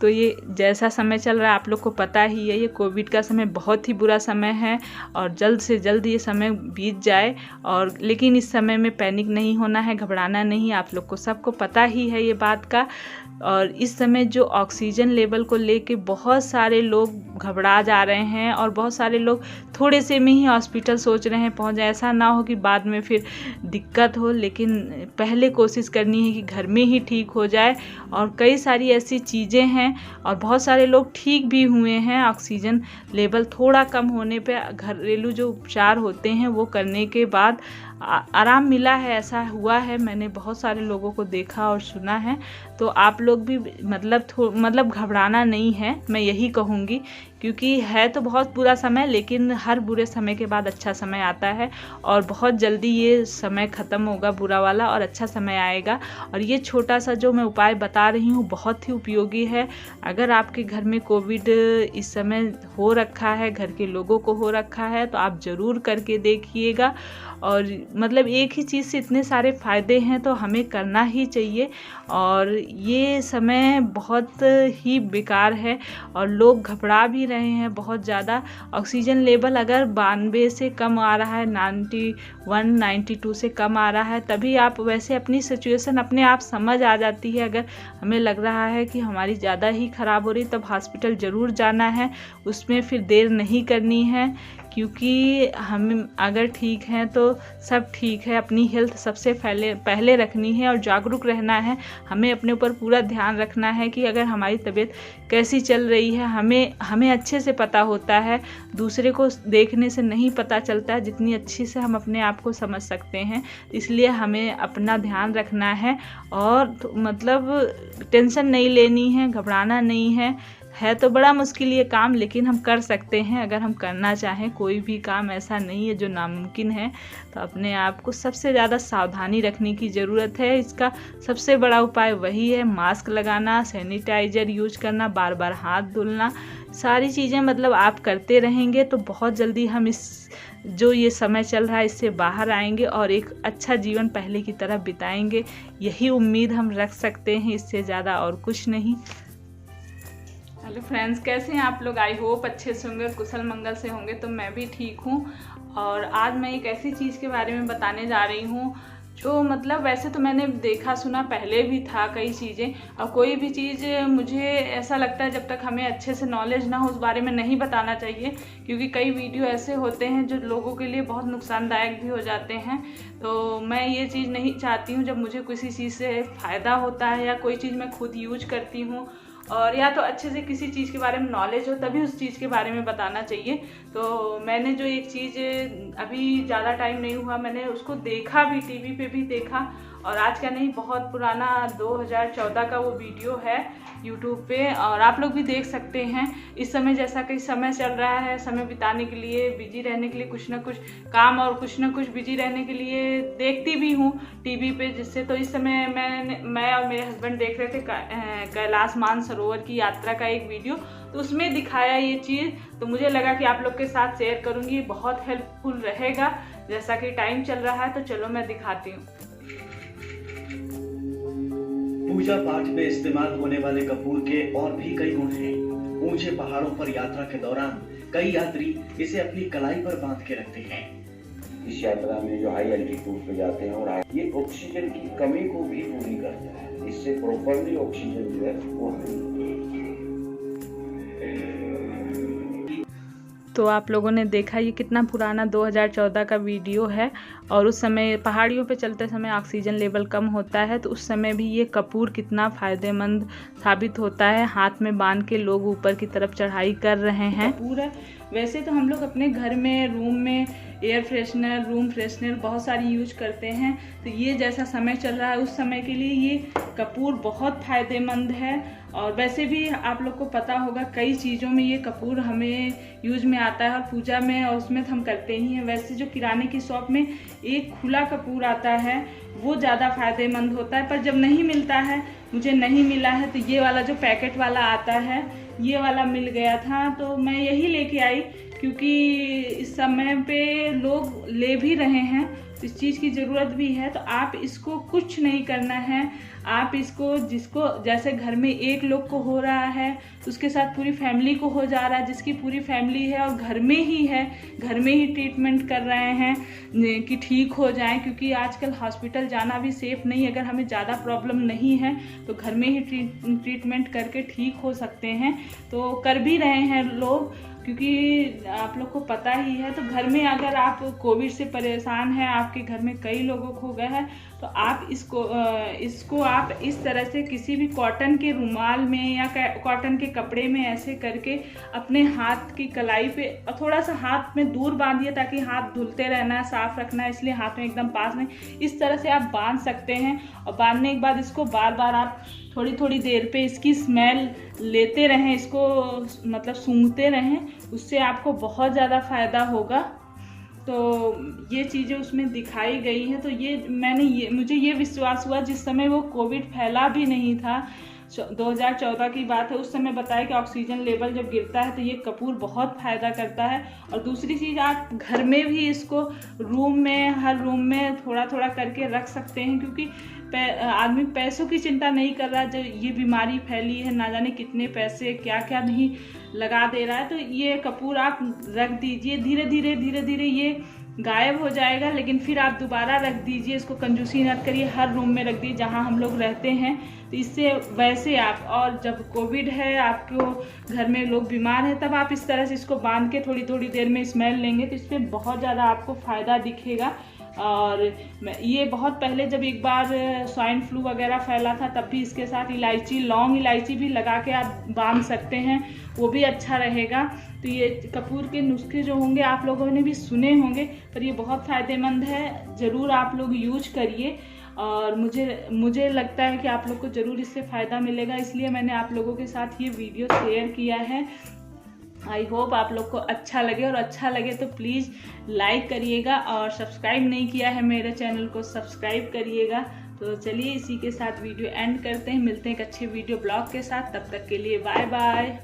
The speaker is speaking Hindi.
तो ये जैसा समय चल रहा है आप लोग को पता ही है, ये कोविड का समय बहुत ही बुरा समय है और जल्द से जल्द ये समय बीत जाए। और लेकिन इस समय में पैनिक नहीं होना है, घबराना नहीं, आप लोग को सबको पता ही है ये बात का। और इस समय जो ऑक्सीजन लेवल को लेके बहुत सारे लोग घबरा जा रहे हैं और बहुत सारे लोग थोड़े से में ही हॉस्पिटल सोच रहे हैं पहुंच जाए। ऐसा ना हो कि बाद में फिर दिक्कत हो, लेकिन पहले कोशिश करनी है कि घर में ही ठीक हो जाए। और कई सारी ऐसी चीज़ें हैं और बहुत सारे लोग ठीक भी हुए हैं। ऑक्सीजन लेवल थोड़ा कम होने पे घरेलू जो उपचार होते हैं वो करने के बाद आराम मिला है, ऐसा हुआ है, मैंने बहुत सारे लोगों को देखा और सुना है। तो आप लोग भी मतलब घबराना नहीं है, मैं यही कहूँगी, क्योंकि है तो बहुत बुरा समय, लेकिन हर बुरे समय के बाद अच्छा समय आता है और बहुत जल्दी ये समय ख़त्म होगा बुरा वाला और अच्छा समय आएगा। और ये छोटा सा जो मैं उपाय बता रही हूँ बहुत ही उपयोगी है। अगर आपके घर में कोविड इस समय हो रखा है, घर के लोगों को हो रखा है, तो आप ज़रूर करके देखिएगा। और मतलब एक ही चीज़ से इतने सारे फ़ायदे हैं तो हमें करना ही चाहिए। और ये समय बहुत ही बेकार है और लोग घबरा भी रहे हैं बहुत ज़्यादा। ऑक्सीजन लेवल अगर 92 से कम आ रहा है, 91, 92 से कम आ रहा है, तभी आप वैसे अपनी सिचुएशन अपने आप समझ आ जाती है। अगर हमें लग रहा है कि हमारी ज़्यादा ही ख़राब हो रही, तब हॉस्पिटल ज़रूर जाना है, उसमें फिर देर नहीं करनी है, क्योंकि हम अगर ठीक हैं तो सब ठीक है। अपनी हेल्थ सबसे पहले रखनी है और जागरूक रहना है। हमें अपने ऊपर पूरा ध्यान रखना है कि अगर हमारी तबीयत कैसी चल रही है हमें अच्छे से पता होता है, दूसरे को देखने से नहीं पता चलता है जितनी अच्छी से हम अपने आप को समझ सकते हैं। इसलिए हमें अपना ध्यान रखना है और मतलब टेंशन नहीं लेनी है, घबराना नहीं है तो बड़ा मुश्किल ये काम, लेकिन हम कर सकते हैं अगर हम करना चाहें। कोई भी काम ऐसा नहीं है जो नामुमकिन है। तो अपने आप को सबसे ज़्यादा सावधानी रखने की ज़रूरत है। इसका सबसे बड़ा उपाय वही है, मास्क लगाना, सैनिटाइज़र यूज करना, बार बार हाथ धुलना, सारी चीज़ें मतलब आप करते रहेंगे तो बहुत जल्दी हम इस जो ये समय चल रहा है इससे बाहर आएंगे और एक अच्छा जीवन पहले की तरह बिताएंगे। यही उम्मीद हम रख सकते हैं, इससे ज़्यादा और कुछ नहीं। हेलो फ्रेंड्स, कैसे हैं आप लोग? आई होप अच्छे से होंगे, कुशल मंगल से होंगे। तो मैं भी ठीक हूँ और आज मैं एक ऐसी चीज़ के बारे में बताने जा रही हूँ जो मतलब वैसे तो मैंने देखा सुना पहले भी था कई चीज़ें, और कोई भी चीज़ मुझे ऐसा लगता है जब तक हमें अच्छे से नॉलेज ना हो उस बारे में नहीं बताना चाहिए, क्योंकि कई वीडियो ऐसे होते हैं जो लोगों के लिए बहुत नुकसानदायक भी हो जाते हैं। तो मैं ये चीज़ नहीं चाहती हूँ, जब मुझे किसी चीज़ से फ़ायदा होता है या कोई चीज़ मैं खुद यूज करती हूँ और या तो अच्छे से किसी चीज़ के बारे में नॉलेज हो तभी उस चीज़ के बारे में बताना चाहिए। तो मैंने जो एक चीज़ अभी ज़्यादा टाइम नहीं हुआ मैंने उसको देखा भी, टीवी पे भी देखा, और आज का नहीं बहुत पुराना 2014 का वो वीडियो है यूट्यूब पे, और आप लोग भी देख सकते हैं। इस समय जैसा कि समय चल रहा है, समय बिताने के लिए, बिजी रहने के लिए, कुछ ना कुछ काम और कुछ ना कुछ बिजी रहने के लिए देखती भी हूँ टीवी पे, जिससे तो इस समय मैं और मेरे हस्बैंड देख रहे थे कैलाश मानसरोवर की यात्रा का एक वीडियो, तो उसमें दिखाया ये चीज़, तो मुझे लगा कि आप लोग के साथ शेयर करूँगी, बहुत हेल्पफुल रहेगा। जैसा कि टाइम चल रहा है तो चलो मैं दिखाती हूँ। पूजा पाठ में इस्तेमाल होने वाले कपूर के और भी कई गुण हैं। ऊंचे पहाड़ों पर यात्रा के दौरान कई यात्री इसे अपनी कलाई पर बांध के रखते हैं। इस यात्रा में जो हाई एल्टीट्यूड पे जाते हैं और ये ऑक्सीजन की कमी को भी पूरी करता है, इससे प्रॉपर्ली ऑक्सीजन जो है वो तो आप लोगों ने देखा ये कितना पुराना 2014 का वीडियो है, और उस समय पहाड़ियों पे चलते समय ऑक्सीजन लेवल कम होता है, तो उस समय भी ये कपूर कितना फ़ायदेमंद साबित होता है। हाथ में बांध के लोग ऊपर की तरफ चढ़ाई कर रहे हैं। कपूर है, वैसे तो हम लोग अपने घर में रूम में एयर फ्रेशनर, रूम फ्रेशनर बहुत सारी यूज करते हैं, तो ये जैसा समय चल रहा है उस समय के लिए ये कपूर बहुत फ़ायदेमंद है। और वैसे भी आप लोग को पता होगा कई चीज़ों में ये कपूर हमें यूज में आता है, और पूजा में और उसमें तो हम करते ही हैं। वैसे जो किराने की शॉप में एक खुला कपूर आता है वो ज़्यादा फ़ायदेमंद होता है, पर जब नहीं मिलता है, मुझे नहीं मिला है, तो ये वाला जो पैकेट वाला आता है ये वाला मिल गया था, तो मैं यही लेके आई, क्योंकि इस समय पे लोग ले भी रहे हैं, इस चीज़ की ज़रूरत भी है। तो आप इसको कुछ नहीं करना है, आप इसको जिसको जैसे घर में एक लोग को हो रहा है उसके साथ पूरी फैमिली को हो जा रहा है, जिसकी पूरी फैमिली है और घर में ही है, घर में ही ट्रीटमेंट कर रहे हैं कि ठीक हो जाए, क्योंकि आजकल हॉस्पिटल जाना भी सेफ नहीं। अगर हमें ज़्यादा प्रॉब्लम नहीं है तो घर में ही ट्रीटमेंट करके ठीक हो सकते हैं, तो कर भी रहे हैं लोग, क्योंकि आप लोग को पता ही है। तो घर में अगर आप कोविड से परेशान हैं, आपके घर में कई लोगों को हो गया है, तो आप इसको आप इस तरह से किसी भी कॉटन के रुमाल में या कॉटन के कपड़े में ऐसे करके अपने हाथ की कलाई पे थोड़ा सा हाथ में दूर बांधिए, ताकि हाथ धुलते रहना, साफ रखना, इसलिए हाथ में एकदम पास नहीं, इस तरह से आप बांध सकते हैं। और बांधने के बाद इसको बार बार आप थोड़ी थोड़ी देर पे इसकी स्मेल लेते रहें, इसको मतलब सूंघते रहें, उससे आपको बहुत ज़्यादा फ़ायदा होगा। तो ये चीज़ें उसमें दिखाई गई हैं। तो मुझे ये विश्वास हुआ, जिस समय वो कोविड फैला भी नहीं था, 2014 की बात है, उस समय बताया कि ऑक्सीजन लेवल जब गिरता है तो ये कपूर बहुत फ़ायदा करता है। और दूसरी चीज़, आप घर में भी इसको हर रूम में थोड़ा थोड़ा करके रख सकते हैं, क्योंकि आदमी पैसों की चिंता नहीं कर रहा। जब ये बीमारी फैली है, ना जाने कितने पैसे क्या क्या नहीं लगा दे रहा है, तो ये कपूर आप रख दीजिए, धीरे धीरे ये गायब हो जाएगा, लेकिन फिर आप दोबारा रख दीजिए, इसको कंजूसी मत करिए, हर रूम में रख दीजिए जहां हम लोग रहते हैं। तो इससे वैसे आप, और जब कोविड है, आपको घर में लोग बीमार हैं, तब आप इस तरह से इसको बांध के थोड़ी थोड़ी देर में स्मेल लेंगे तो इसमें बहुत ज़्यादा आपको फ़ायदा दिखेगा। और ये बहुत पहले जब एक बार स्वाइन फ्लू वगैरह फैला था, तब भी इसके साथ लौंग इलायची भी लगा के आप बांध सकते हैं, वो भी अच्छा रहेगा। तो ये कपूर के नुस्खे जो होंगे आप लोगों ने भी सुने होंगे, पर ये बहुत फ़ायदेमंद है, ज़रूर आप लोग यूज करिए। और मुझे लगता है कि आप लोग को ज़रूर इससे फ़ायदा मिलेगा, इसलिए मैंने आप लोगों के साथ ये वीडियो शेयर किया है। आई होप आप लोग को अच्छा लगे, और अच्छा लगे तो प्लीज़ लाइक करिएगा, और सब्सक्राइब नहीं किया है मेरे चैनल को सब्सक्राइब करिएगा। तो चलिए इसी के साथ वीडियो एंड करते हैं, मिलते हैं एक अच्छे वीडियो ब्लॉग के साथ, तब तक के लिए बाय बाय।